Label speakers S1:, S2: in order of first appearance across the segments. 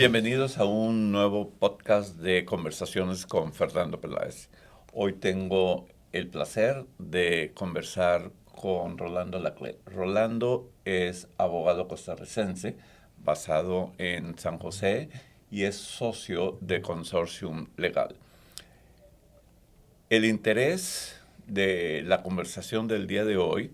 S1: Bienvenidos a un nuevo podcast de conversaciones con Fernando Peláez. Hoy tengo el placer de conversar con Rolando Laclet. Rolando es abogado costarricense basado en San José y es socio de Consortium Legal. El interés de la conversación del día de hoy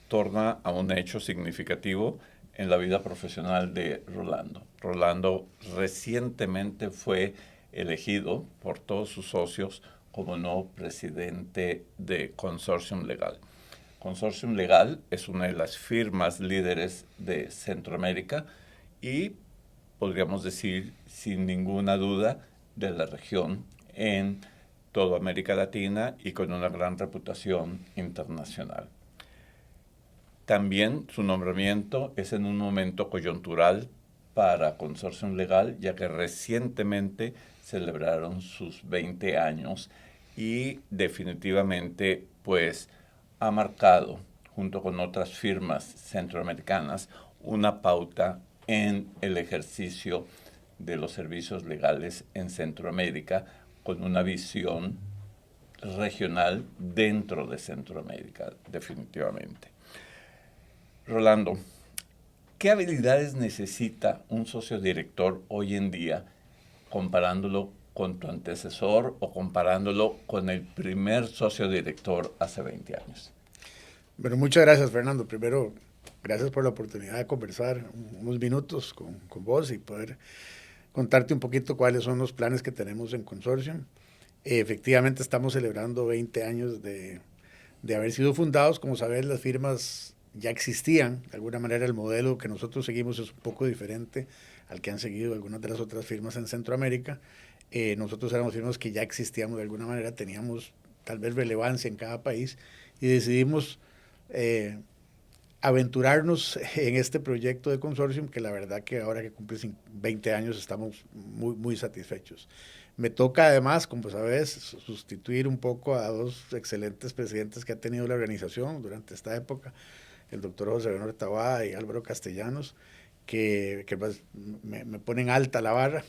S1: torna a un hecho significativo en la vida profesional de Rolando. Rolando recientemente fue elegido por todos sus socios como nuevo presidente de Consortium Legal. Consortium Legal es una de las firmas líderes de Centroamérica y podríamos decir sin ninguna duda de la región en toda América Latina y con una gran reputación internacional. También su nombramiento es en un momento coyuntural para Consortium Legal, ya que recientemente celebraron sus 20 años y definitivamente pues ha marcado, junto con otras firmas centroamericanas, una pauta en el ejercicio de los servicios legales en Centroamérica con una visión regional dentro de Centroamérica, definitivamente. Rolando, ¿qué habilidades necesita un socio director hoy en día comparándolo con tu antecesor o comparándolo con el primer socio director hace 20 años?
S2: Bueno, muchas gracias, Fernando. Primero, gracias por la oportunidad de conversar unos minutos con vos y poder contarte un poquito cuáles son los planes que tenemos en Consortium. Efectivamente, estamos celebrando 20 años de haber sido fundados. Como sabes, las firmas ya existían. De alguna manera, el modelo que nosotros seguimos es un poco diferente al que han seguido algunas de las otras firmas en Centroamérica. Nosotros éramos firmas que ya existíamos de alguna manera, teníamos tal vez relevancia en cada país y decidimos aventurarnos en este proyecto de Consortium, que la verdad que ahora que cumple 20 años estamos muy satisfechos. Me toca además, como sabes, sustituir un poco a dos excelentes presidentes que ha tenido la organización durante esta época, el doctor José Bernardo Taboada y Álvaro Castellanos, que pues, me ponen alta la barra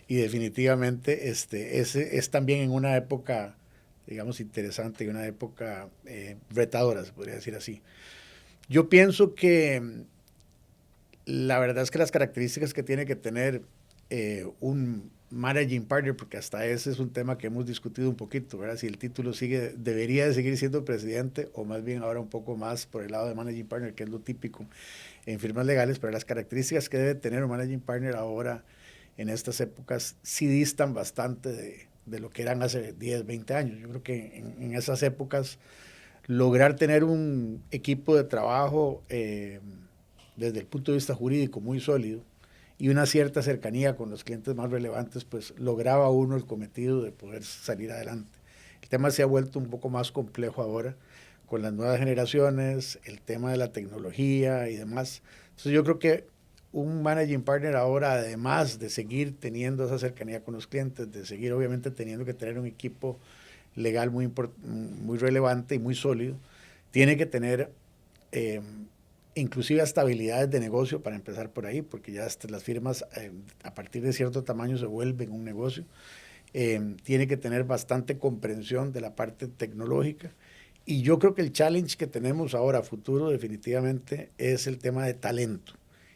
S2: y definitivamente es también en una época, digamos, interesante y una época retadora, se podría decir así. Yo pienso que la verdad es que las características que tiene que tener un managing partner, porque hasta ese es un tema que hemos discutido un poquito, ¿verdad? Si el título debería de seguir siendo presidente o más bien ahora un poco más por el lado de managing partner, que es lo típico en firmas legales, pero las características que debe tener un managing partner ahora en estas épocas sí distan bastante de lo que eran hace 10, 20 años. Yo creo que en esas épocas lograr tener un equipo de trabajo desde el punto de vista jurídico muy sólido y una cierta cercanía con los clientes más relevantes, pues lograba uno el cometido de poder salir adelante. El tema se ha vuelto un poco más complejo ahora con las nuevas generaciones, el tema de la tecnología y demás. Entonces yo creo que un managing partner ahora, además de seguir teniendo esa cercanía con los clientes, de seguir obviamente teniendo que tener un equipo legal muy relevante y muy sólido, tiene que tener inclusive hasta habilidades de negocio para empezar por ahí, porque ya hasta las firmas a partir de cierto tamaño se vuelven un negocio. Tiene que tener bastante comprensión de la parte tecnológica y yo creo que el challenge que tenemos ahora a futuro definitivamente es el tema de talento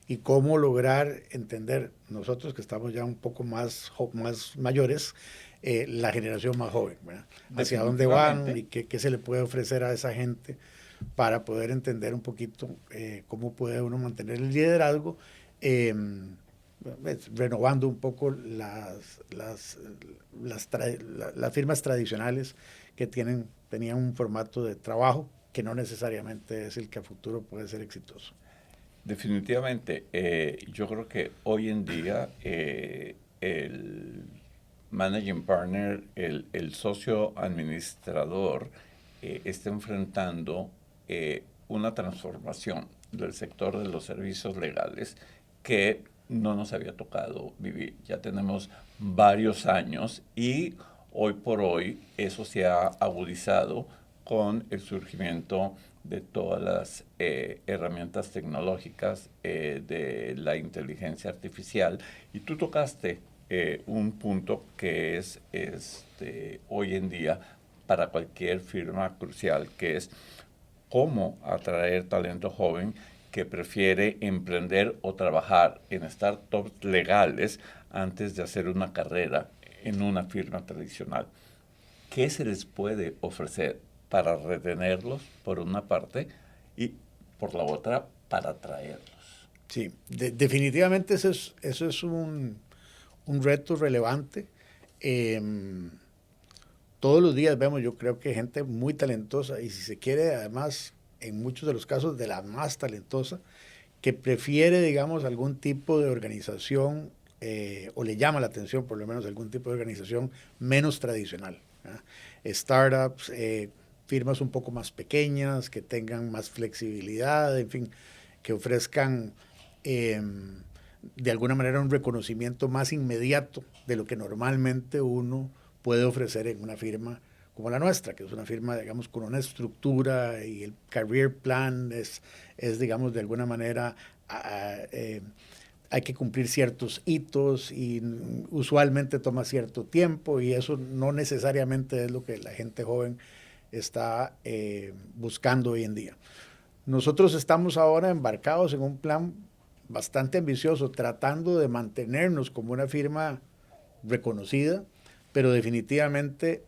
S2: y cómo lograr entender nosotros que estamos ya un poco más mayores, la generación más joven, ¿verdad? Hacia dónde van y qué se le puede ofrecer a esa gente para poder entender un poquito cómo puede uno mantener el liderazgo, renovando un poco las firmas tradicionales que tenían un formato de trabajo que no necesariamente es el que a futuro puede ser exitoso.
S1: Definitivamente, yo creo que hoy en día el managing partner, el socio administrador, está enfrentando una transformación del sector de los servicios legales que no nos había tocado vivir. Ya tenemos varios años y hoy por hoy eso se ha agudizado con el surgimiento de todas las herramientas tecnológicas de la inteligencia artificial. Y tú tocaste un punto que es hoy en día para cualquier firma crucial, que es cómo atraer talento joven que prefiere emprender o trabajar en startups legales antes de hacer una carrera en una firma tradicional. ¿Qué se les puede ofrecer para retenerlos, por una parte, y por la otra, para atraerlos?
S2: Sí, definitivamente eso es un reto relevante. Eh, Todos los días vemos, yo creo que gente muy talentosa y si se quiere, además, en muchos de los casos de la más talentosa, que prefiere, digamos, algún tipo de organización o le llama la atención por lo menos algún tipo de organización menos tradicional, ¿verdad? Startups, firmas un poco más pequeñas, que tengan más flexibilidad, en fin, que ofrezcan de alguna manera un reconocimiento más inmediato de lo que normalmente uno puede ofrecer en una firma como la nuestra, que es una firma, digamos, con una estructura y el career plan es digamos, de alguna manera hay que cumplir ciertos hitos y usualmente toma cierto tiempo y eso no necesariamente es lo que la gente joven está buscando hoy en día. Nosotros estamos ahora embarcados en un plan bastante ambicioso, tratando de mantenernos como una firma reconocida, pero definitivamente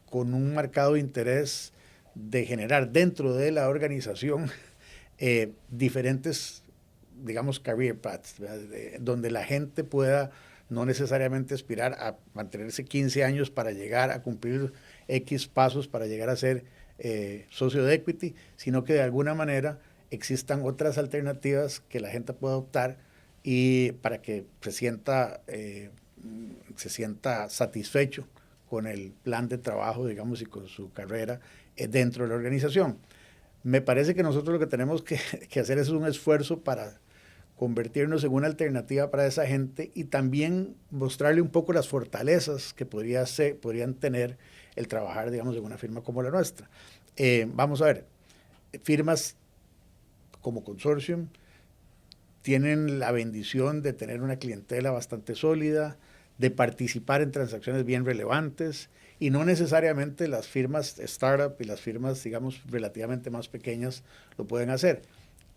S2: con un marcado interés de generar dentro de la organización diferentes, digamos, career paths, donde la gente pueda no necesariamente aspirar a mantenerse 15 años para llegar a cumplir X pasos, para llegar a ser socio de equity, sino que de alguna manera existan otras alternativas que la gente pueda optar y para que se sienta satisfecho con el plan de trabajo, digamos, y con su carrera dentro de la organización. Me parece que nosotros lo que tenemos que hacer es un esfuerzo para convertirnos en una alternativa para esa gente y también mostrarle un poco las fortalezas que podrían tener el trabajar, digamos, en una firma como la nuestra. Vamos a ver, firmas como Consortium tienen la bendición de tener una clientela bastante sólida, de participar en transacciones bien relevantes y no necesariamente las firmas startup y las firmas, digamos, relativamente más pequeñas lo pueden hacer.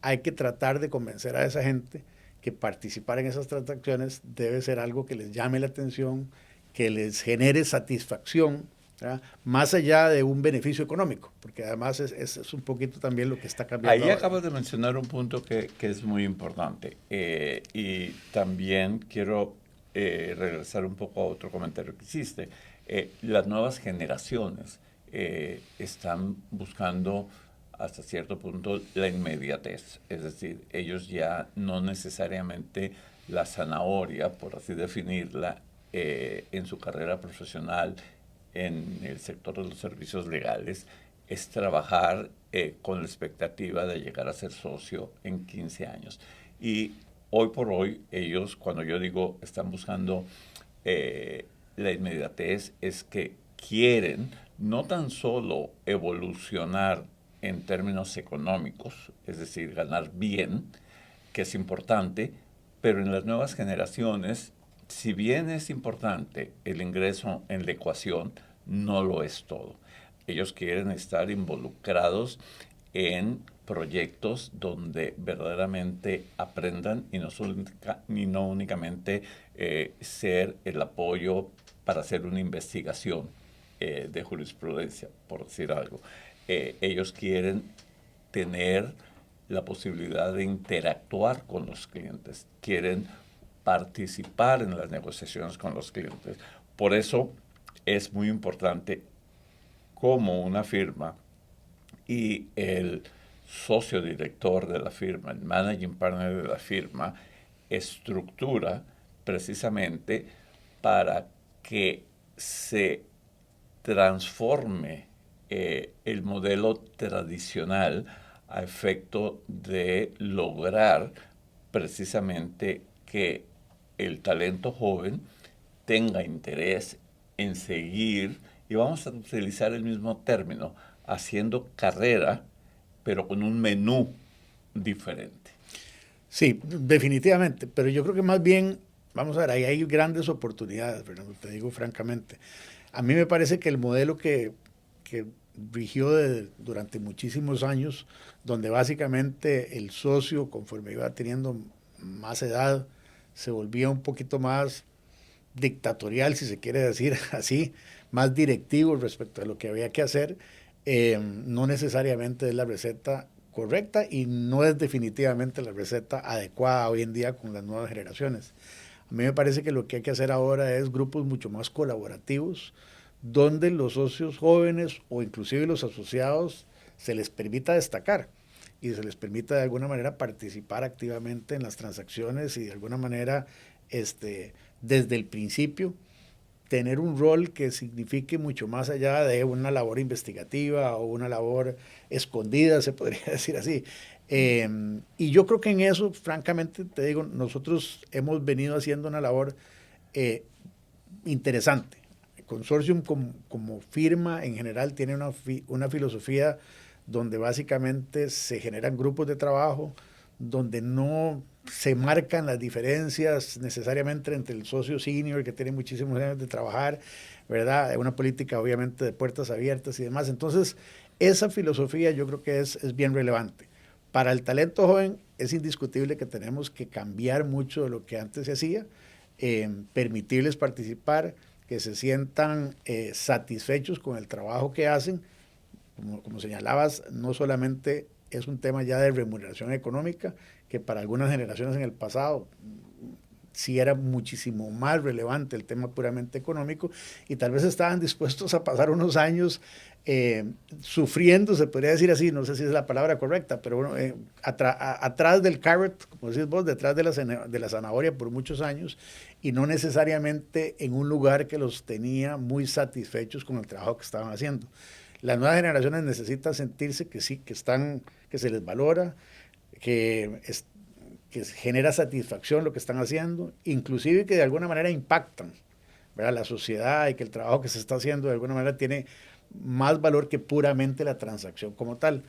S2: Hay que tratar de convencer a esa gente que participar en esas transacciones debe ser algo que les llame la atención, que les genere satisfacción, ¿verdad? Más allá de un beneficio económico, porque además es un poquito también lo que está cambiando
S1: Ahí
S2: ahora.
S1: acabas de mencionar un punto que es muy importante y también quiero regresar un poco a otro comentario que hiciste. Las nuevas generaciones están buscando hasta cierto punto la inmediatez, es decir, ellos ya no necesariamente la zanahoria, por así definirla, en su carrera profesional en el sector de los servicios legales, es trabajar con la expectativa de llegar a ser socio en 15 años. Y hoy por hoy, ellos, cuando yo digo están buscando la inmediatez, es que quieren no tan solo evolucionar en términos económicos, es decir, ganar bien, que es importante, pero en las nuevas generaciones, si bien es importante el ingreso en la ecuación, no lo es todo. Ellos quieren estar involucrados en proyectos donde verdaderamente aprendan y no únicamente ser el apoyo para hacer una investigación de jurisprudencia, por decir algo. Ellos quieren tener la posibilidad de interactuar con los clientes, quieren participar en las negociaciones con los clientes. Por eso es muy importante cómo una firma y el socio director de la firma, el managing partner de la firma, estructura precisamente para que se transforme el modelo tradicional a efecto de lograr precisamente que el talento joven tenga interés en seguir, y vamos a utilizar el mismo término, haciendo carrera, pero con un menú diferente.
S2: Sí, definitivamente, pero yo creo que más bien, vamos a ver, ahí hay grandes oportunidades, Fernando, te digo francamente. A mí me parece que el modelo que rigió durante muchísimos años, donde básicamente el socio, conforme iba teniendo más edad, se volvía un poquito más dictatorial, si se quiere decir así, más directivo respecto a lo que había que hacer, no necesariamente es la receta correcta y no es definitivamente la receta adecuada hoy en día con las nuevas generaciones. A mí me parece que lo que hay que hacer ahora es grupos mucho más colaborativos, donde los socios jóvenes o inclusive los asociados se les permita destacar y se les permita de alguna manera participar activamente en las transacciones y de alguna manera desde el principio tener un rol que signifique mucho más allá de una labor investigativa o una labor escondida, se podría decir así. Y yo creo que en eso, francamente, te digo, nosotros hemos venido haciendo una labor eh, interesante. El Consortium como firma en general tiene una filosofía donde básicamente se generan grupos de trabajo, donde no se marcan las diferencias necesariamente entre el socio senior que tiene muchísimos años de trabajar, ¿verdad? Una política obviamente de puertas abiertas y demás. Entonces, esa filosofía yo creo que es bien relevante. Para el talento joven es indiscutible que tenemos que cambiar mucho de lo que antes se hacía, permitirles participar, que se sientan satisfechos con el trabajo que hacen. Como señalabas, no solamente es un tema ya de remuneración económica, que para algunas generaciones en el pasado sí era muchísimo más relevante el tema puramente económico y tal vez estaban dispuestos a pasar unos años sufriendo, se podría decir así, no sé si es la palabra correcta, pero bueno, atrás del carrot, como decís vos, detrás de la zanahoria por muchos años y no necesariamente en un lugar que los tenía muy satisfechos con el trabajo que estaban haciendo. Las nuevas generaciones necesitan sentirse que sí, que se les valora, que, es, que genera satisfacción lo que están haciendo, inclusive que de alguna manera impactan, ¿verdad?, la sociedad y que el trabajo que se está haciendo de alguna manera tiene más valor que puramente la transacción como tal.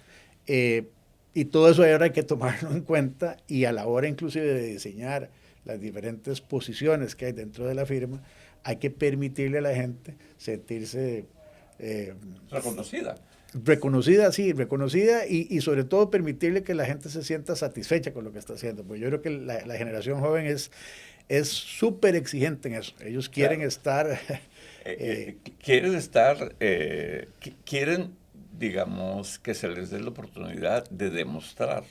S2: Y todo eso ahora hay que tomarlo en cuenta y a la hora inclusive de diseñar las diferentes posiciones que hay dentro de la firma, hay que permitirle a la gente sentirse
S1: Reconocida.
S2: reconocida, sí, reconocida y sobre todo permitirle que la gente se sienta satisfecha con lo que está haciendo. Porque yo creo que la generación joven es súper exigente en eso. Ellos quieren
S1: Claro.
S2: estar...
S1: Quieren estar, quieren, digamos, que se les dé la oportunidad de demostrar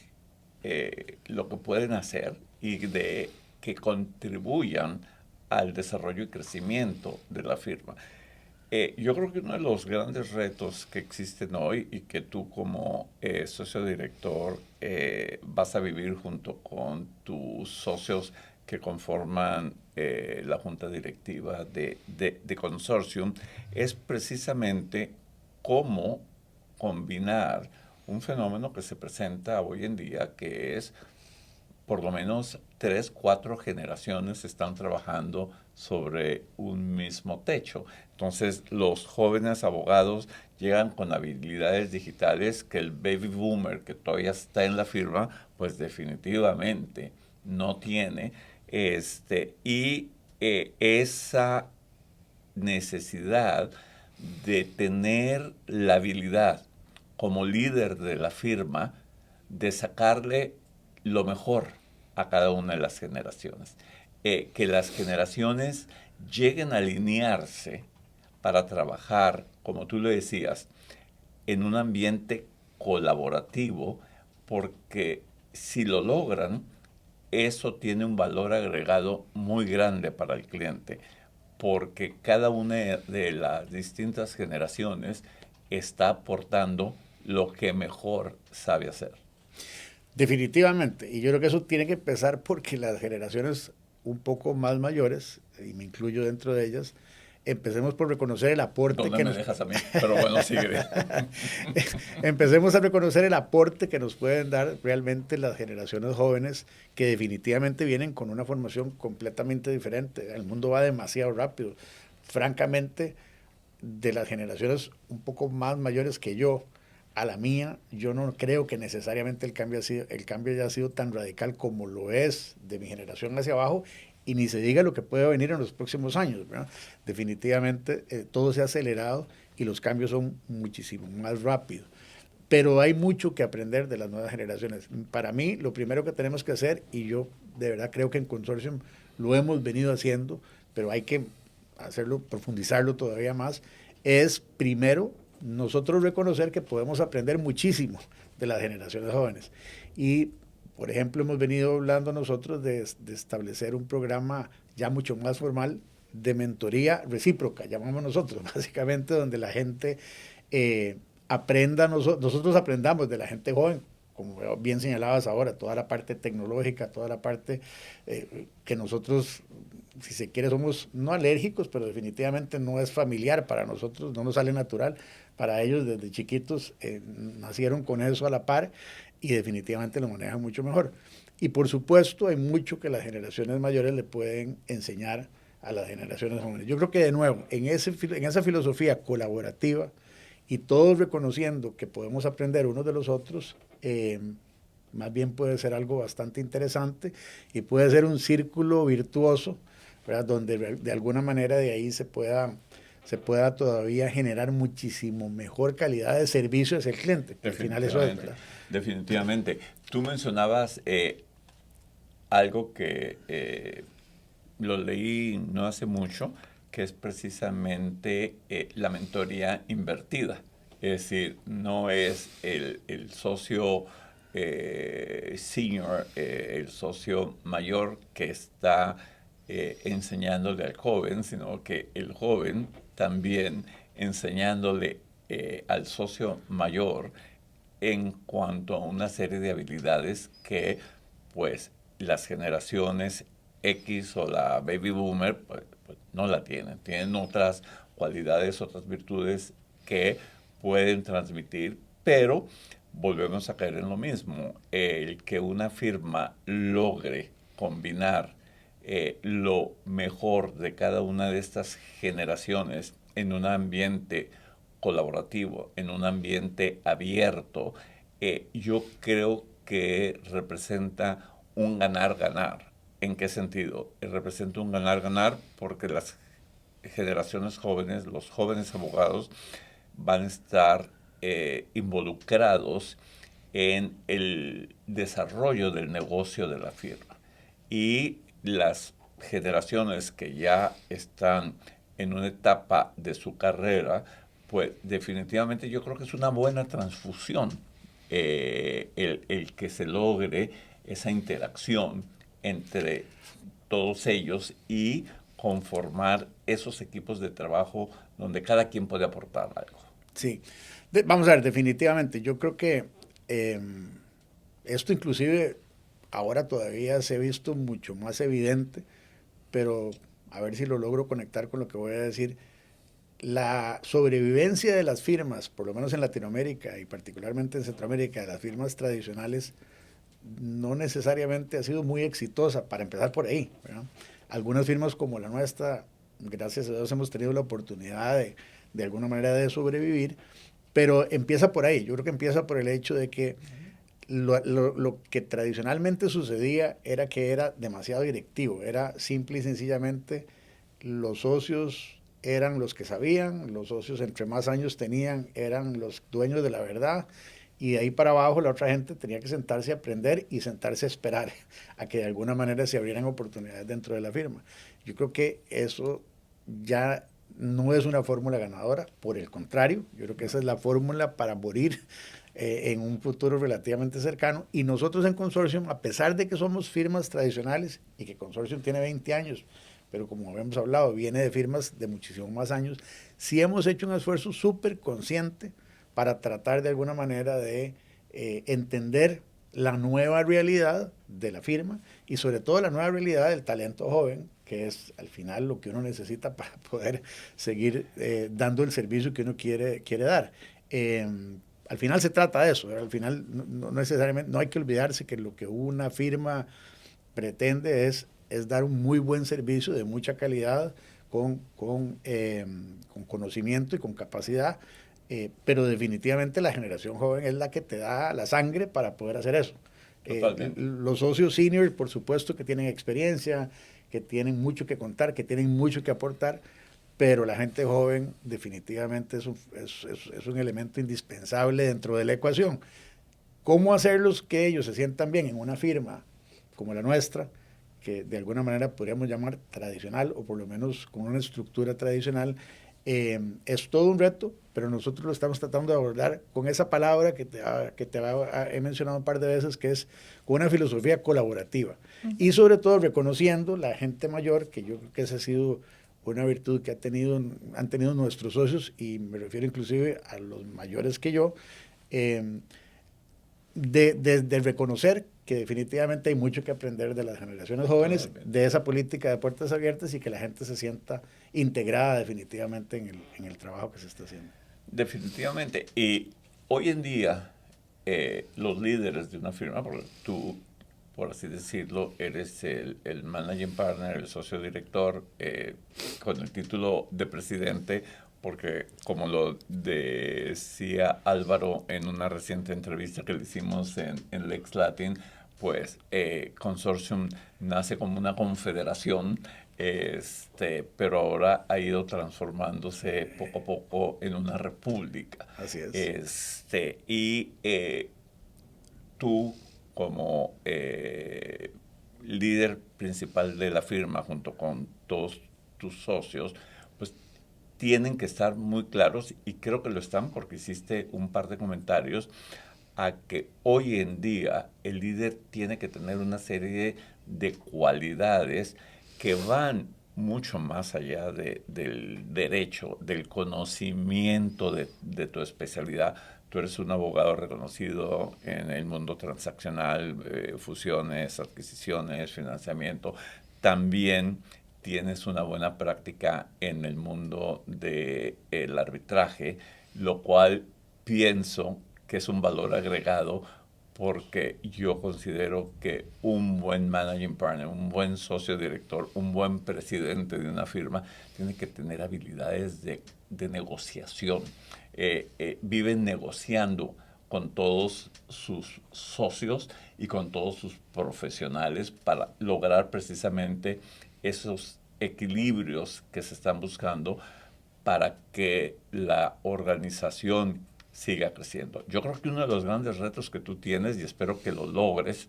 S1: lo que pueden hacer y de que contribuyan al desarrollo y crecimiento de la firma. Yo creo que uno de los grandes retos que existen hoy y que tú como socio director vas a vivir junto con tus socios que conforman la junta directiva de Consortium es precisamente cómo combinar un fenómeno que se presenta hoy en día, que es por lo menos 3, 4 generaciones están trabajando sobre un mismo techo. Entonces, los jóvenes abogados llegan con habilidades digitales que el baby boomer, que todavía está en la firma, pues definitivamente no tiene. Esa necesidad de tener la habilidad como líder de la firma de sacarle lo mejor a cada una de las generaciones. Que las generaciones lleguen a alinearse para trabajar, como tú le decías, en un ambiente colaborativo, porque si lo logran, eso tiene un valor agregado muy grande para el cliente, porque cada una de las distintas generaciones está aportando lo que mejor sabe hacer.
S2: Definitivamente, y yo creo que eso tiene que empezar porque las generaciones un poco más mayores, y me incluyo dentro de ellas, empecemos por reconocer el aporte
S1: ¿Dónde
S2: que
S1: me
S2: nos...
S1: dejas a mí? Pero bueno, sigue.
S2: Empecemos a reconocer el aporte que nos pueden dar realmente las generaciones jóvenes que definitivamente vienen con una formación completamente diferente. El mundo va demasiado rápido. Francamente, de las generaciones un poco más mayores que yo, a la mía, yo no creo que necesariamente el cambio haya sido tan radical como lo es de mi generación hacia abajo, y ni se diga lo que puede venir en los próximos años, ¿verdad? Definitivamente todo se ha acelerado y los cambios son muchísimo más rápidos. Pero hay mucho que aprender de las nuevas generaciones. Para mí, lo primero que tenemos que hacer, y yo de verdad creo que en Consortium lo hemos venido haciendo, pero hay que hacerlo, profundizarlo todavía más, es primero nosotros reconocer que podemos aprender muchísimo de las generaciones jóvenes. Y, por ejemplo, hemos venido hablando nosotros de establecer un programa ya mucho más formal de mentoría recíproca, llamamos nosotros, básicamente, donde la gente aprenda, nosotros aprendamos de la gente joven, como bien señalabas ahora, toda la parte tecnológica, toda la parte que nosotros, si se quiere, somos no alérgicos, pero definitivamente no es familiar para nosotros, no nos sale natural. Para ellos desde chiquitos nacieron con eso a la par y definitivamente lo manejan mucho mejor. Y por supuesto hay mucho que las generaciones mayores le pueden enseñar a las generaciones jóvenes. Yo creo que de nuevo, en esa filosofía colaborativa y todos reconociendo que podemos aprender unos de los otros, más bien puede ser algo bastante interesante y puede ser un círculo virtuoso, ¿verdad? Donde de alguna manera de ahí se pueda todavía generar muchísimo mejor calidad de servicio hacia el cliente. Al final eso es, ¿verdad?
S1: Definitivamente. Tú mencionabas algo que lo leí no hace mucho, que es precisamente la mentoría invertida. Es decir, no es el socio senior, el socio mayor que está enseñándole al joven, sino que el joven también enseñándole al socio mayor en cuanto a una serie de habilidades que pues las generaciones X o la baby boomer pues no la tienen. Tienen otras cualidades, otras virtudes que pueden transmitir, pero volvemos a caer en lo mismo. El que una firma logre combinar lo mejor de cada una de estas generaciones en un ambiente colaborativo, en un ambiente abierto, yo creo que representa un ganar-ganar. ¿En qué sentido? Representa un ganar-ganar porque las generaciones jóvenes, los jóvenes abogados, van a estar involucrados en el desarrollo del negocio de la firma. Y las generaciones que ya están en una etapa de su carrera, pues definitivamente yo creo que es una buena transfusión el que se logre esa interacción entre todos ellos y conformar esos equipos de trabajo donde cada quien puede aportar algo.
S2: Sí, vamos a ver, definitivamente, yo creo que esto inclusive ahora todavía se ha visto mucho más evidente, pero a ver si lo logro conectar con lo que voy a decir. La sobrevivencia de las firmas, por lo menos en Latinoamérica y particularmente en Centroamérica, de las firmas tradicionales, no necesariamente ha sido muy exitosa, para empezar por ahí, ¿verdad? Algunas firmas como la nuestra, gracias a Dios hemos tenido la oportunidad de alguna manera de sobrevivir, pero empieza por ahí. Yo creo que empieza por el hecho de que lo que tradicionalmente sucedía era que era demasiado directivo, era simple y sencillamente los socios eran los que sabían, los socios entre más años tenían eran los dueños de la verdad, y de ahí para abajo la otra gente tenía que sentarse a aprender y sentarse a esperar a que de alguna manera se abrieran oportunidades dentro de la firma. Yo creo que eso ya no es una fórmula ganadora, por el contrario, yo creo que esa es la fórmula para morir en un futuro relativamente cercano. Y nosotros en Consortium, a pesar de que somos firmas tradicionales y que Consortium tiene 20 años, pero como habíamos hablado, viene de firmas de muchísimos más años, sí hemos hecho un esfuerzo súper consciente para tratar de alguna manera de entender la nueva realidad de la firma y sobre todo la nueva realidad del talento joven, que es al final lo que uno necesita para poder seguir dando el servicio que uno quiere dar. Al final se trata de eso, ¿verdad? Al final no necesariamente, no hay que olvidarse que lo que una firma pretende es dar un muy buen servicio de mucha calidad, con conocimiento y con capacidad, pero definitivamente la generación joven es la que te da la sangre para poder hacer eso. Los socios senior, por supuesto, que tienen experiencia, que tienen mucho que contar, que tienen mucho que aportar, pero la gente joven definitivamente es un elemento indispensable dentro de la ecuación. ¿Cómo hacerlos que ellos se sientan bien en una firma como la nuestra, que de alguna manera podríamos llamar tradicional, o por lo menos con una estructura tradicional? Es todo un reto, pero nosotros lo estamos tratando de abordar con esa palabra que he mencionado un par de veces, que es con una filosofía colaborativa. Y sobre todo reconociendo la gente mayor, que yo creo que esa ha sido una virtud que han tenido nuestros socios, y me refiero inclusive a los mayores que yo, de reconocer que definitivamente hay mucho que aprender de las generaciones jóvenes, de esa política de puertas abiertas, y que la gente se sienta integrada definitivamente en el trabajo que se está haciendo.
S1: Definitivamente. Y hoy en día, los líderes de una firma, porque tú, por así decirlo, eres el managing partner, el socio director, con el título de presidente, porque como lo decía Álvaro en una reciente entrevista que le hicimos en Lex Latin, pues Consortium nace como una confederación, pero ahora ha ido transformándose poco a poco en una república.
S2: Así es.
S1: Y tú, como líder principal de la firma, junto con todos tus socios, pues tienen que estar muy claros, y creo que lo están porque hiciste un par de comentarios, a que hoy en día el líder tiene que tener una serie de cualidades que van mucho más allá del derecho, del conocimiento de tu especialidad. Tú eres un abogado reconocido en el mundo transaccional, fusiones, adquisiciones, financiamiento. También tienes una buena práctica en el mundo del arbitraje, lo cual pienso que es un valor agregado, porque yo considero que un buen managing partner, un buen socio director, un buen presidente de una firma tiene que tener habilidades de negociación. Viven negociando con todos sus socios y con todos sus profesionales para lograr precisamente esos equilibrios que se están buscando para que la organización siga creciendo. Yo creo que uno de los grandes retos que tú tienes, y espero que lo logres,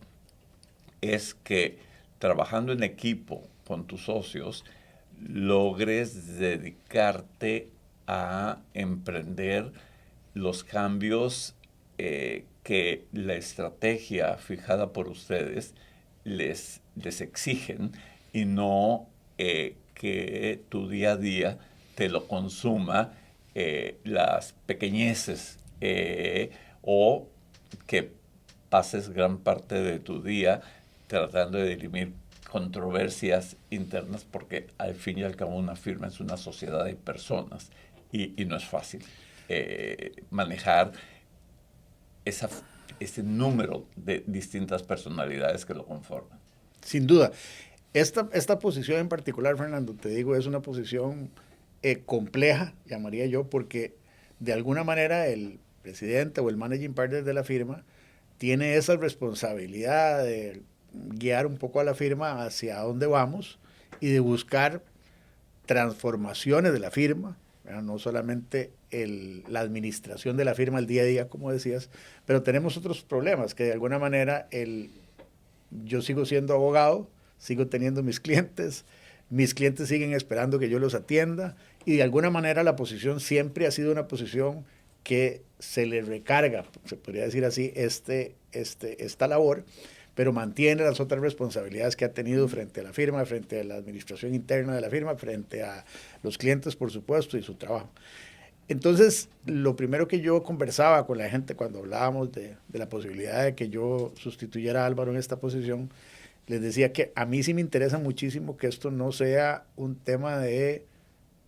S1: es que trabajando en equipo con tus socios, logres dedicarte a emprender los cambios que la estrategia fijada por ustedes les exigen, y no que tu día a día te lo consuma las pequeñeces, o que pases gran parte de tu día tratando de dirimir controversias internas, porque al fin y al cabo una firma es una sociedad de personas, y no es fácil manejar ese número de distintas personalidades que lo conforman.
S2: Sin duda. Esta posición en particular, Fernando, te digo, es una posición compleja, llamaría yo, porque de alguna manera el presidente o el managing partner de la firma tiene esa responsabilidad de guiar un poco a la firma hacia dónde vamos, y de buscar transformaciones de la firma, ¿verdad? No solamente la administración de la firma el día a día, como decías, pero tenemos otros problemas que de alguna manera yo sigo siendo abogado, sigo teniendo mis clientes siguen esperando que yo los atienda, y de alguna manera la posición siempre ha sido una posición que se le recarga, se podría decir así, esta labor, pero mantiene las otras responsabilidades que ha tenido frente a la firma, frente a la administración interna de la firma, frente a los clientes, por supuesto, y su trabajo. Entonces, lo primero que yo conversaba con la gente cuando hablábamos de la posibilidad de que yo sustituyera a Álvaro en esta posición, les decía que a mí sí me interesa muchísimo que esto no sea un tema de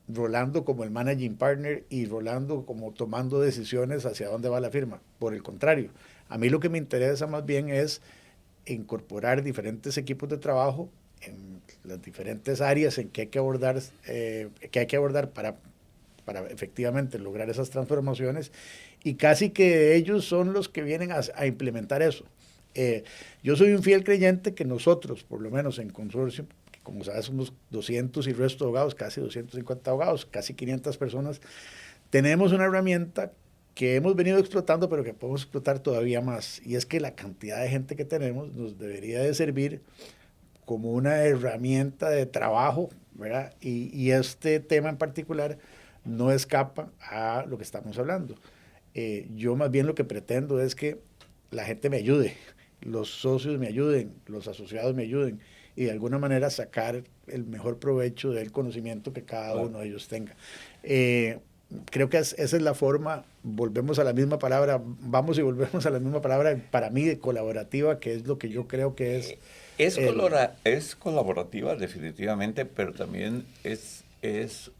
S2: Rolando como el managing partner y Rolando como tomando decisiones hacia dónde va la firma. Por el contrario, a mí lo que me interesa más bien es incorporar diferentes equipos de trabajo en las diferentes áreas en que hay que abordar para para efectivamente lograr esas transformaciones y casi que ellos son los que vienen a implementar eso. Yo soy un fiel creyente que nosotros, por lo menos en Consorcio, que como sabes somos 200 y resto de abogados, casi 250 abogados, casi 500 personas, tenemos una herramienta que hemos venido explotando, pero que podemos explotar todavía más. Y es que la cantidad de gente que tenemos nos debería de servir como una herramienta de trabajo, ¿verdad? Y este tema en particular no escapa a lo que estamos hablando. Yo más bien lo que pretendo es que la gente me ayude, los socios me ayuden, los asociados me ayuden y de alguna manera sacar el mejor provecho del conocimiento que cada
S1: Claro.
S2: uno de ellos tenga. Creo que esa es la forma, volvemos a la misma palabra, vamos y volvemos a la misma palabra, para mí de colaborativa, que es lo que yo creo que es el...
S1: Es colaborativa definitivamente, pero también es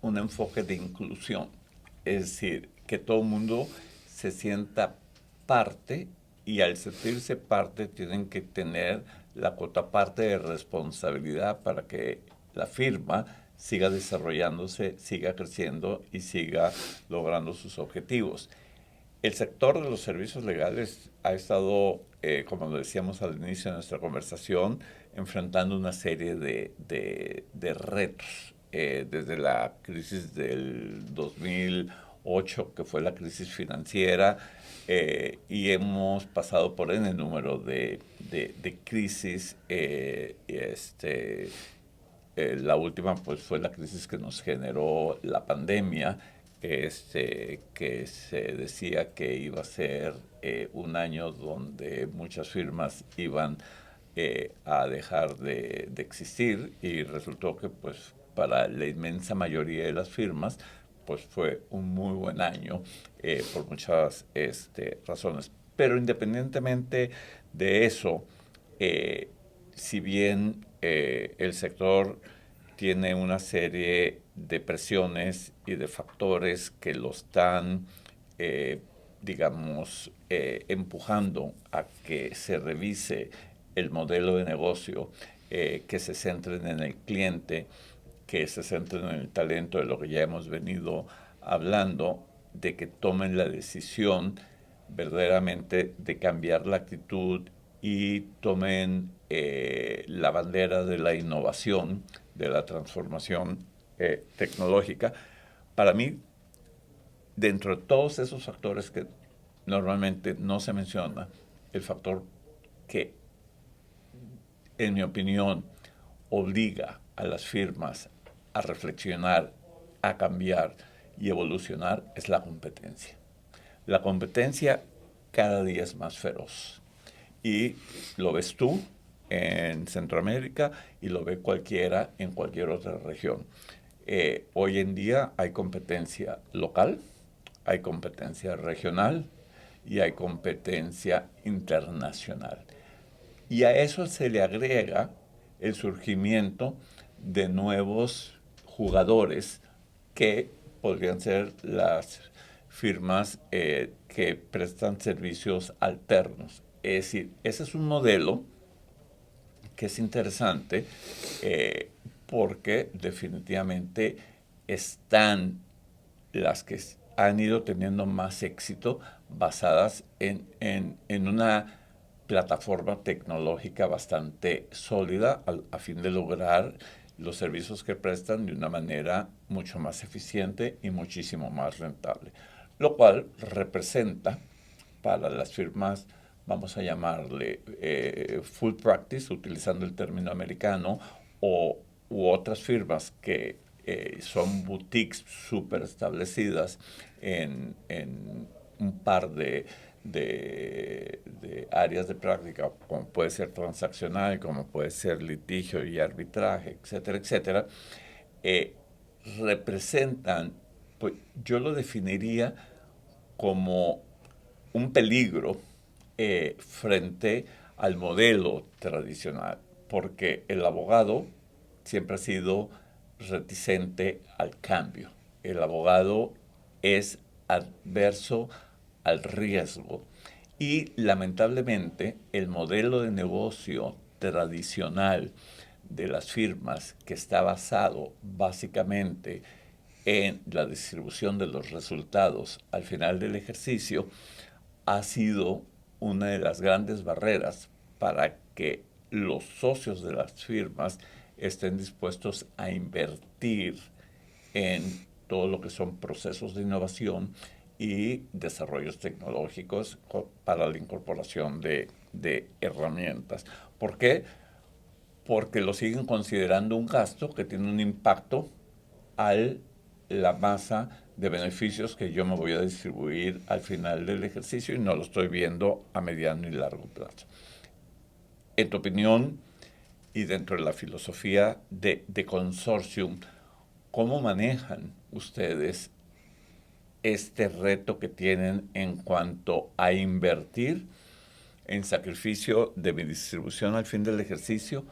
S1: un enfoque de inclusión. Es decir, que todo el mundo se sienta parte y al sentirse parte tienen que tener la cuota parte de responsabilidad para que la firma siga desarrollándose, siga creciendo y siga logrando sus objetivos. El sector de los servicios legales ha estado, como lo decíamos al inicio de nuestra conversación, enfrentando una serie de retos. Desde la crisis del 2008, que fue la crisis financiera, y hemos pasado por N número de crisis. La última pues fue la crisis que nos generó la pandemia, que se decía que iba a ser un año donde muchas firmas iban a dejar de existir y resultó que pues para la inmensa mayoría de las firmas pues fue un muy buen año por muchas razones. Pero independientemente de eso, si bien el sector tiene una serie de presiones y de factores que lo están, digamos, empujando a que se revise el modelo de negocio, que se centren en el cliente, que se centren en el talento, de lo que ya hemos venido hablando, de que tomen la decisión verdaderamente de cambiar la actitud y tomen la bandera de la innovación, de la transformación tecnológica. Para mí, dentro de todos esos factores que normalmente no se menciona, el factor que, en mi opinión, obliga a las firmas a reflexionar, a cambiar y evolucionar es la competencia. La competencia cada día es más feroz. Y lo ves tú en Centroamérica y lo ve cualquiera en cualquier otra región. Hoy en día hay competencia local, hay competencia regional y hay competencia internacional. Y a eso se le agrega el surgimiento de nuevos jugadores que podrían ser las firmas que prestan servicios alternos. Es decir, ese es un modelo que es interesante porque definitivamente están las que han ido teniendo más éxito basadas en una plataforma tecnológica bastante sólida a fin de lograr los servicios que prestan de una manera mucho más eficiente y muchísimo más rentable, lo cual representa para las firmas, vamos a llamarle full practice, utilizando el término americano, u otras firmas que son boutiques súper establecidas en un par de áreas de práctica, como puede ser transaccional, como puede ser litigio y arbitraje, etcétera, etcétera, eh, representan, pues yo lo definiría como un peligro frente al modelo tradicional, porque el abogado siempre ha sido reticente al cambio. El abogado es adverso al riesgo y lamentablemente el modelo de negocio tradicional de las firmas, que está basado básicamente en la distribución de los resultados al final del ejercicio ha sido una de las grandes barreras para que los socios de las firmas estén dispuestos a invertir en todo lo que son procesos de innovación y desarrollos tecnológicos para la incorporación de herramientas. ¿Por qué? Porque lo siguen considerando un gasto que tiene un impacto a la masa de beneficios que yo me voy a distribuir al final del ejercicio y no lo estoy viendo a mediano y largo plazo. En tu opinión y dentro de la filosofía de Consortium, ¿cómo manejan ustedes este reto que tienen en cuanto a invertir en sacrificio de mi distribución al fin del ejercicio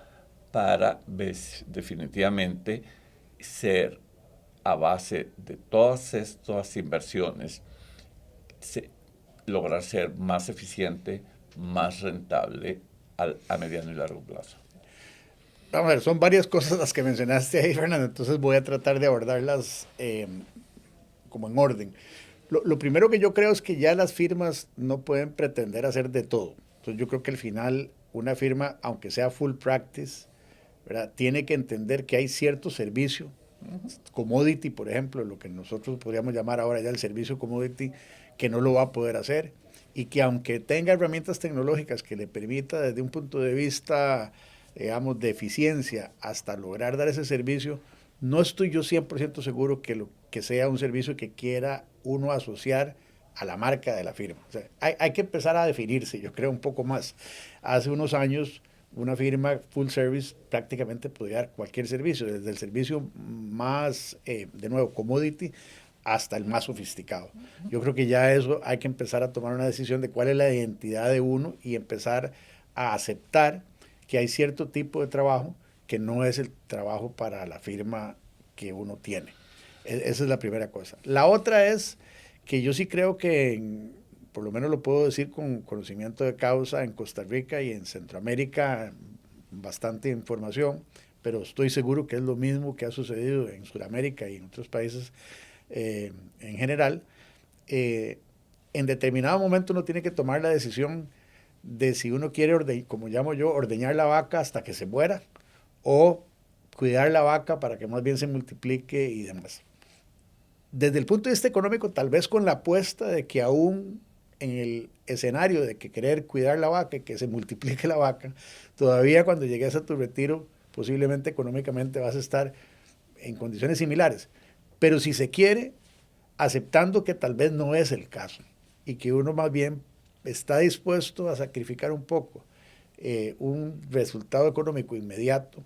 S1: para definitivamente ser, a base de todas estas inversiones, lograr ser más eficiente, más rentable a mediano y largo plazo?
S2: Vamos a ver, son varias cosas las que mencionaste ahí, Fernando, entonces voy a tratar de abordarlas como en orden. Lo primero que yo creo es que ya las firmas no pueden pretender hacer de todo. Entonces yo creo que al final una firma, aunque sea full practice, ¿verdad?, tiene que entender que hay cierto servicio, commodity, por ejemplo, lo que nosotros podríamos llamar ahora ya el servicio commodity, que no lo va a poder hacer y que aunque tenga herramientas tecnológicas que le permita desde un punto de vista, digamos, de eficiencia hasta lograr dar ese servicio, no estoy yo 100% seguro que sea un servicio que quiera uno asociar a la marca de la firma. O sea, hay que empezar a definirse, yo creo, un poco más. Hace unos años, una firma full service prácticamente podía dar cualquier servicio, desde el servicio más, de nuevo, commodity, hasta el más sofisticado. Yo creo que ya eso hay que empezar a tomar una decisión de cuál es la identidad de uno y empezar a aceptar que hay cierto tipo de trabajo que no es el trabajo para la firma que uno tiene. Esa es la primera cosa. La otra es que yo sí creo que, por lo menos lo puedo decir con conocimiento de causa, en Costa Rica y en Centroamérica, bastante información, pero estoy seguro que es lo mismo que ha sucedido en Sudamérica y en otros países en general. En determinado momento uno tiene que tomar la decisión de si uno quiere, como llamo yo, ordeñar la vaca hasta que se muera, o cuidar la vaca para que más bien se multiplique y demás. Desde el punto de vista económico, tal vez con la apuesta de que aún en el escenario de que querer cuidar la vaca y que se multiplique la vaca, todavía cuando llegues a tu retiro, posiblemente económicamente vas a estar en condiciones similares. Pero si se quiere, aceptando que tal vez no es el caso y que uno más bien está dispuesto a sacrificar un poco un resultado económico inmediato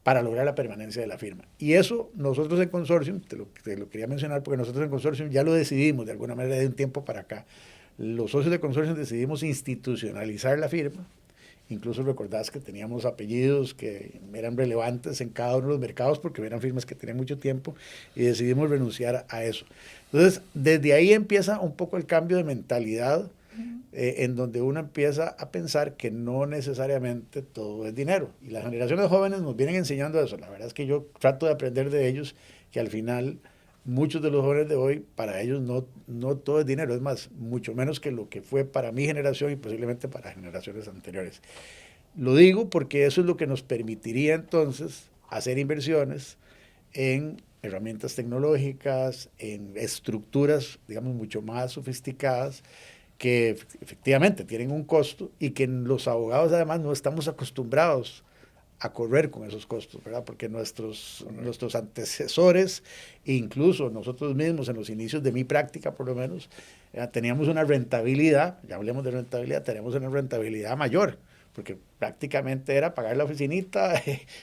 S2: para lograr la permanencia de la firma. Y eso nosotros en Consortium, te lo quería mencionar porque nosotros en Consortium ya lo decidimos de alguna manera de un tiempo para acá. Los socios de Consortium decidimos institucionalizar la firma. Incluso recordás que teníamos apellidos que eran relevantes en cada uno de los mercados porque eran firmas que tenían mucho tiempo y decidimos renunciar a eso. Entonces, desde ahí empieza un poco el cambio de mentalidad, en donde uno empieza a pensar que no necesariamente todo es dinero. Y las generaciones jóvenes nos vienen enseñando eso. La verdad es que yo trato de aprender de ellos, que al final muchos de los jóvenes de hoy, para ellos no todo es dinero, es más, mucho menos que lo que fue para mi generación y posiblemente para generaciones anteriores. Lo digo porque eso es lo que nos permitiría entonces hacer inversiones en herramientas tecnológicas, en estructuras, digamos, mucho más sofisticadas, que efectivamente tienen un costo y que los abogados además no estamos acostumbrados a correr con esos costos, ¿verdad? Porque nuestros antecesores, incluso nosotros mismos en los inicios de mi práctica por lo menos, teníamos una rentabilidad, ya hablemos de rentabilidad, teníamos una rentabilidad mayor, porque prácticamente era pagar la oficinita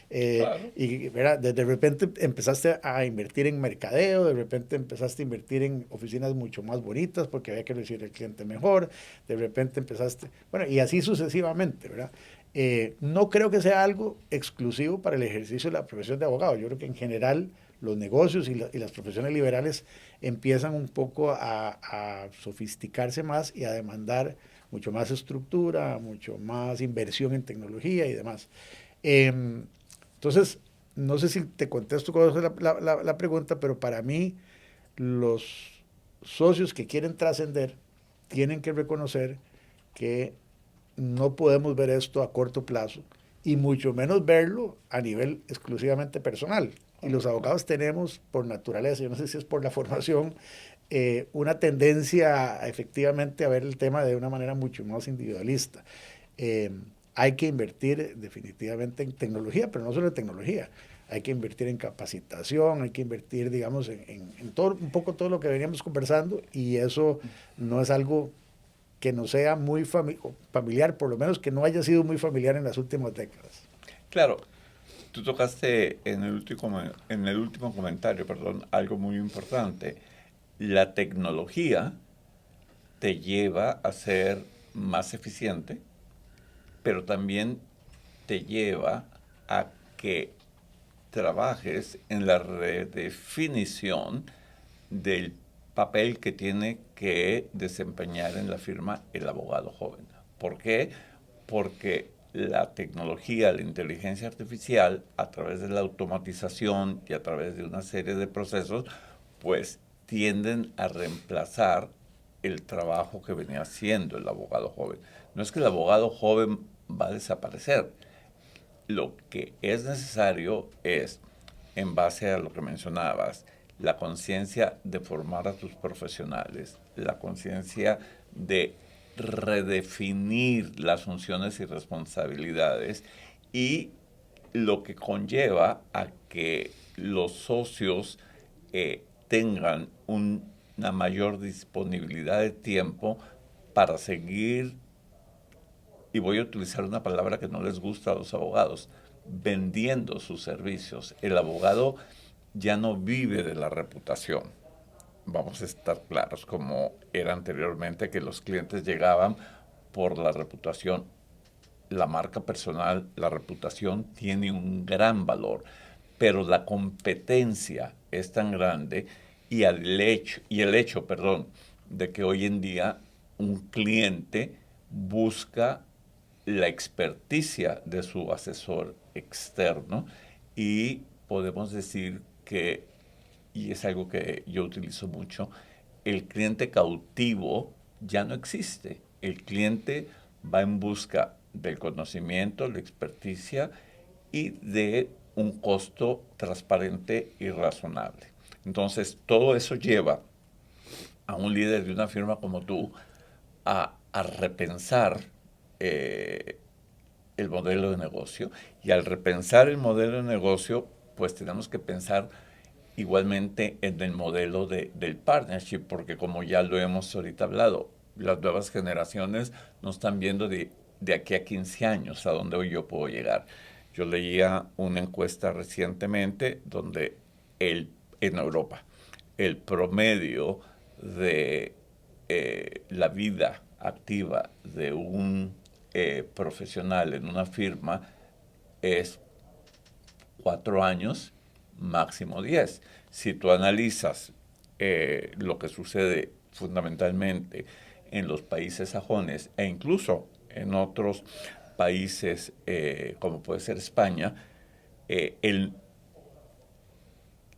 S1: Claro.
S2: y ¿verdad? De repente empezaste a invertir en mercadeo, de repente empezaste a invertir en oficinas mucho más bonitas porque había que recibir al cliente mejor, de repente empezaste, bueno, y así sucesivamente, ¿verdad? No creo que sea algo exclusivo para el ejercicio de la profesión de abogado. Yo creo que en general los negocios y las profesiones liberales empiezan un poco a sofisticarse más y a demandar mucho más estructura, mucho más inversión en tecnología y demás. Entonces, no sé si te contesto con eso la pregunta, pero para mí los socios que quieren trascender tienen que reconocer que no podemos ver esto a corto plazo y mucho menos verlo a nivel exclusivamente personal. Y los abogados tenemos por naturaleza, yo no sé si es por la formación, una tendencia efectivamente a ver el tema de una manera mucho más individualista. Eh, Hay que invertir definitivamente en tecnología, pero no solo en tecnología. Hay que invertir en capacitación, hay que invertir, digamos, en todo, un poco todo lo que veníamos conversando, y eso no es algo que no sea muy familiar, por lo menos que no haya sido muy familiar en las últimas décadas.
S1: Claro, tú tocaste en el último comentario, perdón, algo muy importante. La tecnología te lleva a ser más eficiente, pero también te lleva a que trabajes en la redefinición del papel que tiene que desempeñar en la firma el abogado joven. ¿Por qué? Porque la tecnología, la inteligencia artificial, a través de la automatización y a través de una serie de procesos, pues tienden a reemplazar el trabajo que venía haciendo el abogado joven. No es que el abogado joven va a desaparecer. Lo que es necesario es, en base a lo que mencionabas, la conciencia de formar a tus profesionales, la conciencia de redefinir las funciones y responsabilidades, y lo que conlleva a que los socios tengan una mayor disponibilidad de tiempo para seguir, y voy a utilizar una palabra que no les gusta a los abogados, vendiendo sus servicios. El abogado ya no vive de la reputación. Vamos a estar claros, como era anteriormente, que los clientes llegaban por la reputación. La marca personal, la reputación tiene un gran valor, pero la competencia es tan grande, y el hecho, perdón, de que hoy en día un cliente busca la experticia de su asesor externo, y podemos decir que, y es algo que yo utilizo mucho, el cliente cautivo ya no existe. El cliente va en busca del conocimiento, la experticia y de un costo transparente y razonable. Entonces, todo eso lleva a un líder de una firma como tú a repensar eh, el modelo de negocio. Y al repensar el modelo de negocio, pues tenemos que pensar igualmente en el modelo del partnership, porque como ya lo hemos ahorita hablado, las nuevas generaciones nos están viendo de aquí a 15 años, a dónde yo puedo llegar. Yo leía una encuesta recientemente donde en Europa el promedio de la vida activa de un profesional en una firma es 4 años, máximo 10. Si tú analizas lo que sucede fundamentalmente en los países sajones e incluso en otros países como puede ser España, eh, el,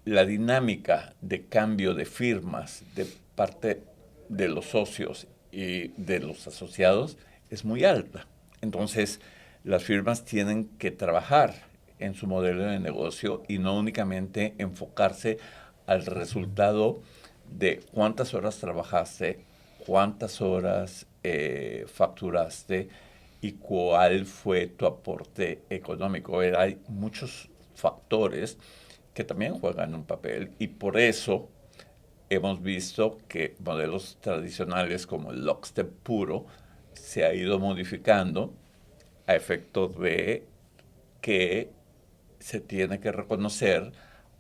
S1: la dinámica de cambio de firmas de parte de los socios y de los asociados es muy alta. Entonces, las firmas tienen que trabajar en su modelo de negocio y no únicamente enfocarse al resultado de cuántas horas trabajaste, cuántas horas facturaste y cuál fue tu aporte económico. Hay muchos factores que también juegan un papel, y por eso hemos visto que modelos tradicionales como el lockstep puro se ha ido modificando a efecto de que se tiene que reconocer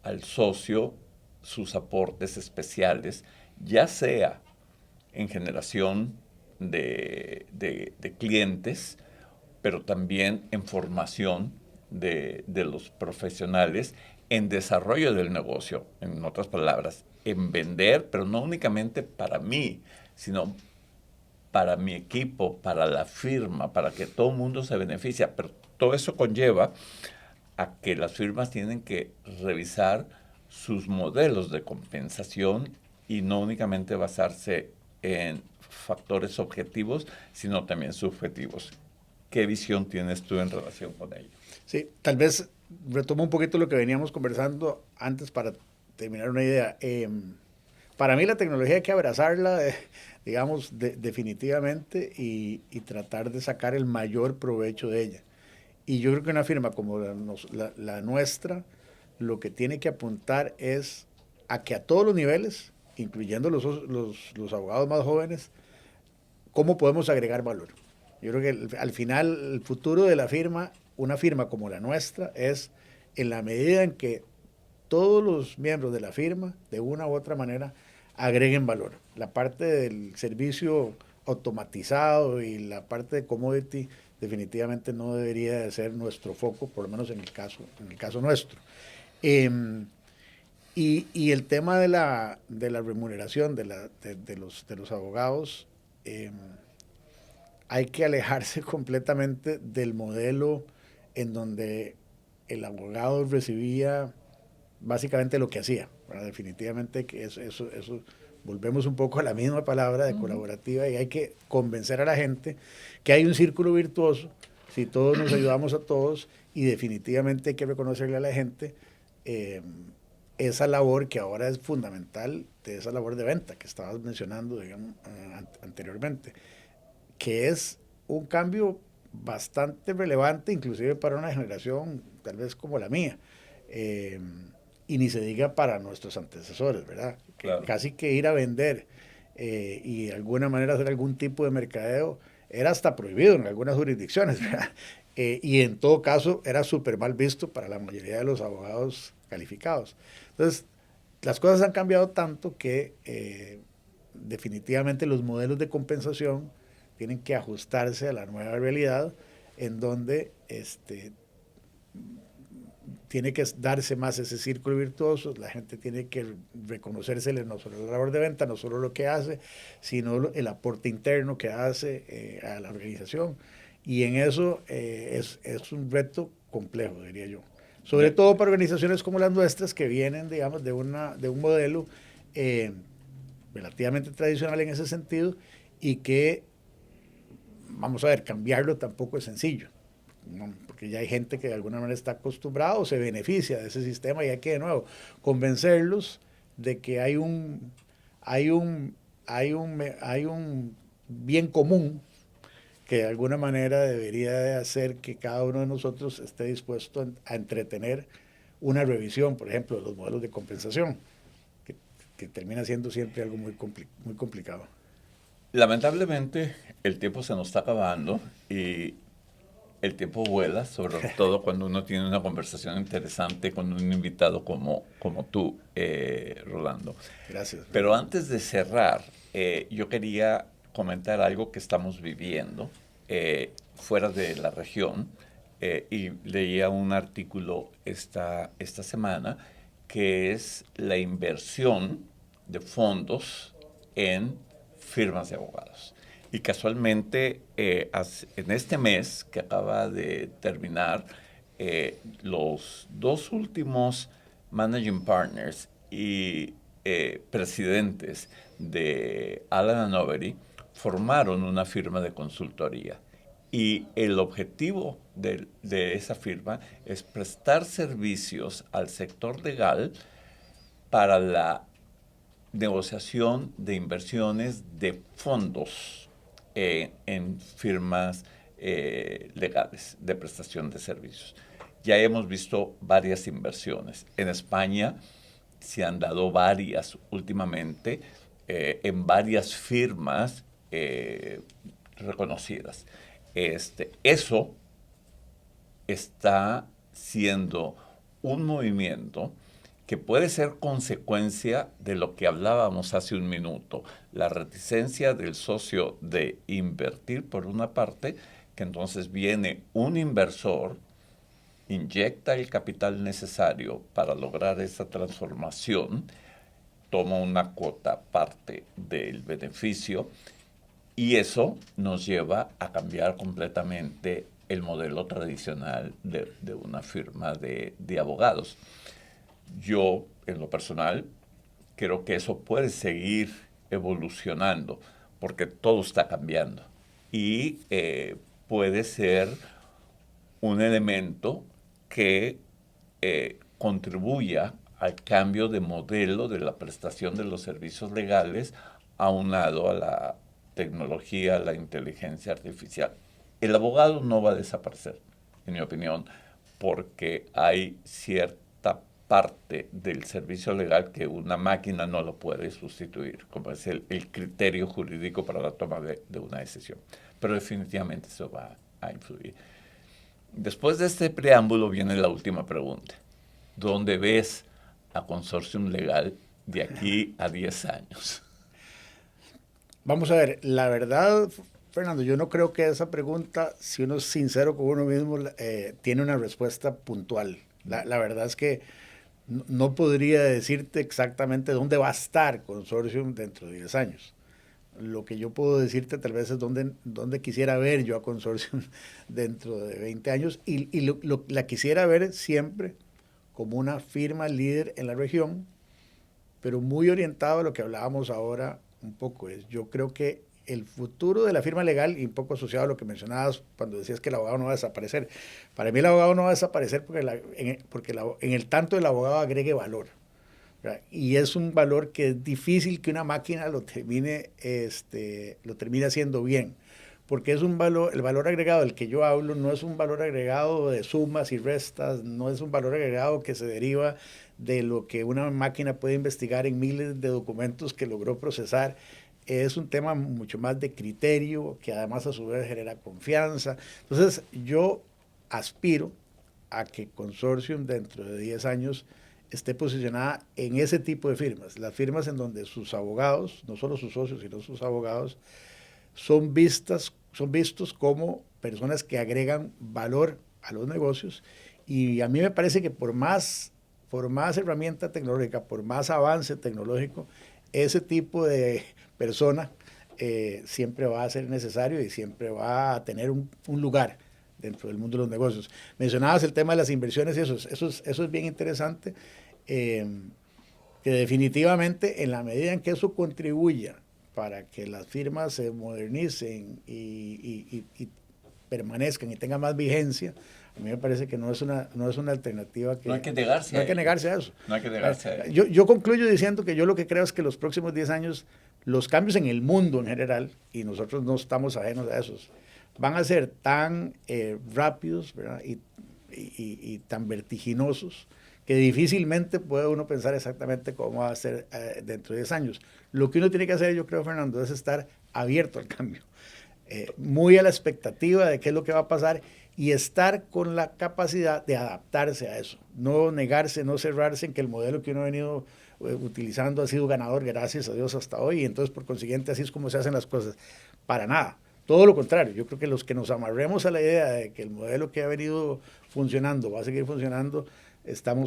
S1: al socio sus aportes especiales, ya sea en generación de clientes, pero también en formación de los profesionales, en desarrollo del negocio, en otras palabras, en vender, pero no únicamente para mí, sino para mi equipo, para la firma, para que todo el mundo se beneficie. Pero todo eso conlleva a que las firmas tienen que revisar sus modelos de compensación y no únicamente basarse en factores objetivos, sino también subjetivos. ¿Qué visión tienes tú en relación con ello?
S2: Sí, tal vez retomo un poquito lo que veníamos conversando antes para terminar una idea. Para mí la tecnología hay que abrazarla, digamos, definitivamente y tratar de sacar el mayor provecho de ella. Y yo creo que una firma como la nuestra, lo que tiene que apuntar es a que a todos los niveles, incluyendo los abogados más jóvenes, cómo podemos agregar valor. Yo creo que al final el futuro de la firma, una firma como la nuestra, es en la medida en que todos los miembros de la firma, de una u otra manera, agreguen valor. La parte del servicio automatizado y la parte de commodity definitivamente no debería de ser nuestro foco, por lo menos en el caso nuestro. Eh, y el tema de la remuneración de los abogados, hay que alejarse completamente del modelo en donde el abogado recibía básicamente lo que hacía. ¿Verdad? Definitivamente que eso volvemos un poco a la misma palabra de colaborativa y hay que convencer a la gente que hay un círculo virtuoso si todos nos ayudamos a todos y definitivamente hay que reconocerle a la gente esa labor que ahora es fundamental, de esa labor de venta que estabas mencionando, digamos, anteriormente, que es un cambio bastante relevante, inclusive para una generación tal vez como la mía. Y ni se diga para nuestros antecesores, ¿verdad?
S1: Claro.
S2: Casi que ir a vender y de alguna manera hacer algún tipo de mercadeo era hasta prohibido en algunas jurisdicciones, ¿verdad? Y en todo caso era súper mal visto para la mayoría de los abogados calificados. Entonces, las cosas han cambiado tanto que definitivamente los modelos de compensación tienen que ajustarse a la nueva realidad en donde tiene que darse más ese círculo virtuoso, la gente tiene que reconocérsele no solo la labor de venta, no solo lo que hace, sino el aporte interno que hace a la organización. Y en eso es un reto complejo, diría yo. Sobre todo para organizaciones como las nuestras que vienen, digamos, de un modelo relativamente tradicional en ese sentido y que, vamos a ver, cambiarlo tampoco es sencillo. ¿No? Porque ya hay gente que de alguna manera está acostumbrada o se beneficia de ese sistema y hay que de nuevo convencerlos de que hay un bien común que de alguna manera debería de hacer que cada uno de nosotros esté dispuesto a entretener una revisión, por ejemplo, de los modelos de compensación, que termina siendo siempre algo muy complicado.
S1: Lamentablemente, el tiempo se nos está acabando y el tiempo vuela, sobre todo cuando uno tiene una conversación interesante con un invitado como tú, Rolando.
S2: Gracias.
S1: Pero antes de cerrar, yo quería comentar algo que estamos viviendo fuera de la región y leía un artículo esta semana que es la inversión de fondos en firmas de abogados. Y casualmente, en este mes que acaba de terminar, los dos últimos managing partners y presidentes de Allen & Overy formaron una firma de consultoría. Y el objetivo de esa firma es prestar servicios al sector legal para la negociación de inversiones de fondos en firmas legales de prestación de servicios. Ya hemos visto varias inversiones. En España se han dado varias últimamente en varias firmas reconocidas. Eso está siendo un movimiento que puede ser consecuencia de lo que hablábamos hace un minuto, la reticencia del socio de invertir por una parte, que entonces viene un inversor, inyecta el capital necesario para lograr esa transformación, toma una cuota parte del beneficio Y eso nos lleva a cambiar completamente el modelo tradicional de una firma de abogados. Yo, en lo personal, creo que eso puede seguir evolucionando porque todo está cambiando y puede ser un elemento que contribuya al cambio de modelo de la prestación de los servicios legales aunado a la tecnología, la inteligencia artificial. El abogado no va a desaparecer, en mi opinión, porque hay cierta parte del servicio legal que una máquina no lo puede sustituir, como es el criterio jurídico para la toma de una decisión. Pero definitivamente eso va a influir. Después de este preámbulo viene la última pregunta. ¿Dónde ves a Consortium Legal de aquí a 10 años?
S2: Vamos a ver, la verdad, Fernando, yo no creo que esa pregunta, si uno es sincero con uno mismo, tiene una respuesta puntual. La verdad es que no podría decirte exactamente dónde va a estar Consortium dentro de 10 años. Lo que yo puedo decirte tal vez es dónde quisiera ver yo a Consortium dentro de 20 años y la quisiera ver siempre como una firma líder en la región, pero muy orientado a lo que hablábamos ahora un poco. Yo creo que el futuro de la firma legal, y un poco asociado a lo que mencionabas cuando decías que el abogado no va a desaparecer. Para mí el abogado no va a desaparecer porque en el tanto el abogado agregue valor, ¿verdad? Y es un valor que es difícil que una máquina lo termine haciendo bien. Porque es un valor, el valor agregado del que yo hablo no es un valor agregado de sumas y restas, no es un valor agregado que se deriva de lo que una máquina puede investigar en miles de documentos que logró procesar. Es un tema mucho más de criterio, que además a su vez genera confianza. Entonces, yo aspiro a que Consortium dentro de 10 años esté posicionada en ese tipo de firmas. Las firmas en donde sus abogados, no solo sus socios, sino sus abogados, son vistos como personas que agregan valor a los negocios. Y a mí me parece que por más herramienta tecnológica, por más avance tecnológico, ese tipo de persona siempre va a ser necesario y siempre va a tener un lugar dentro del mundo de los negocios. Mencionabas el tema de las inversiones y eso es bien interesante, que definitivamente en la medida en que eso contribuya para que las firmas se modernicen y permanezcan y tengan más vigencia, a mí me parece que no es una alternativa que...
S1: No hay que negarse
S2: a eso.
S1: No hay que negarse a eso.
S2: Yo concluyo diciendo que yo lo que creo es que los próximos 10 años, los cambios en el mundo en general, y nosotros no estamos ajenos a esos, van a ser tan rápidos, ¿verdad? Y tan vertiginosos que difícilmente puede uno pensar exactamente cómo va a ser dentro de 10 años. Lo que uno tiene que hacer, yo creo, Fernando, es estar abierto al cambio, muy a la expectativa de qué es lo que va a pasar y estar con la capacidad de adaptarse a eso, no negarse, no cerrarse en que el modelo que uno ha venido utilizando ha sido ganador, gracias a Dios, hasta hoy, y entonces por consiguiente así es como se hacen las cosas. Para nada. Todo lo contrario, yo creo que los que nos amarremos a la idea de que el modelo que ha venido funcionando va a seguir funcionando, están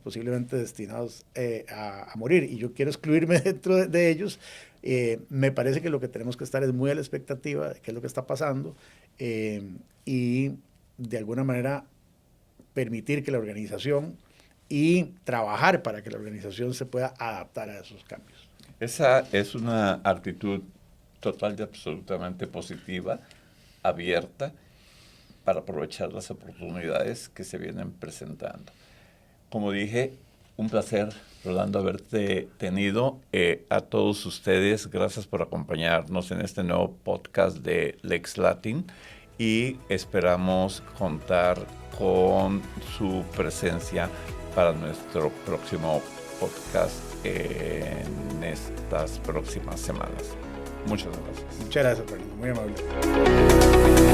S2: posiblemente destinados a morir. Y yo quiero excluirme dentro de ellos. Me parece que lo que tenemos que estar es muy a la expectativa de qué es lo que está pasando y de alguna manera permitir que la organización y trabajar para que la organización se pueda adaptar a esos cambios.
S1: Esa es una actitud total y absolutamente positiva, abierta, para aprovechar las oportunidades que se vienen presentando. Como dije, un placer, Rolando, haberte tenido. A todos ustedes, gracias por acompañarnos en este nuevo podcast de Lex Latin y esperamos contar con su presencia para nuestro próximo podcast en estas próximas semanas. Muchas gracias.
S2: Muchas gracias, Fernando. Muy amable.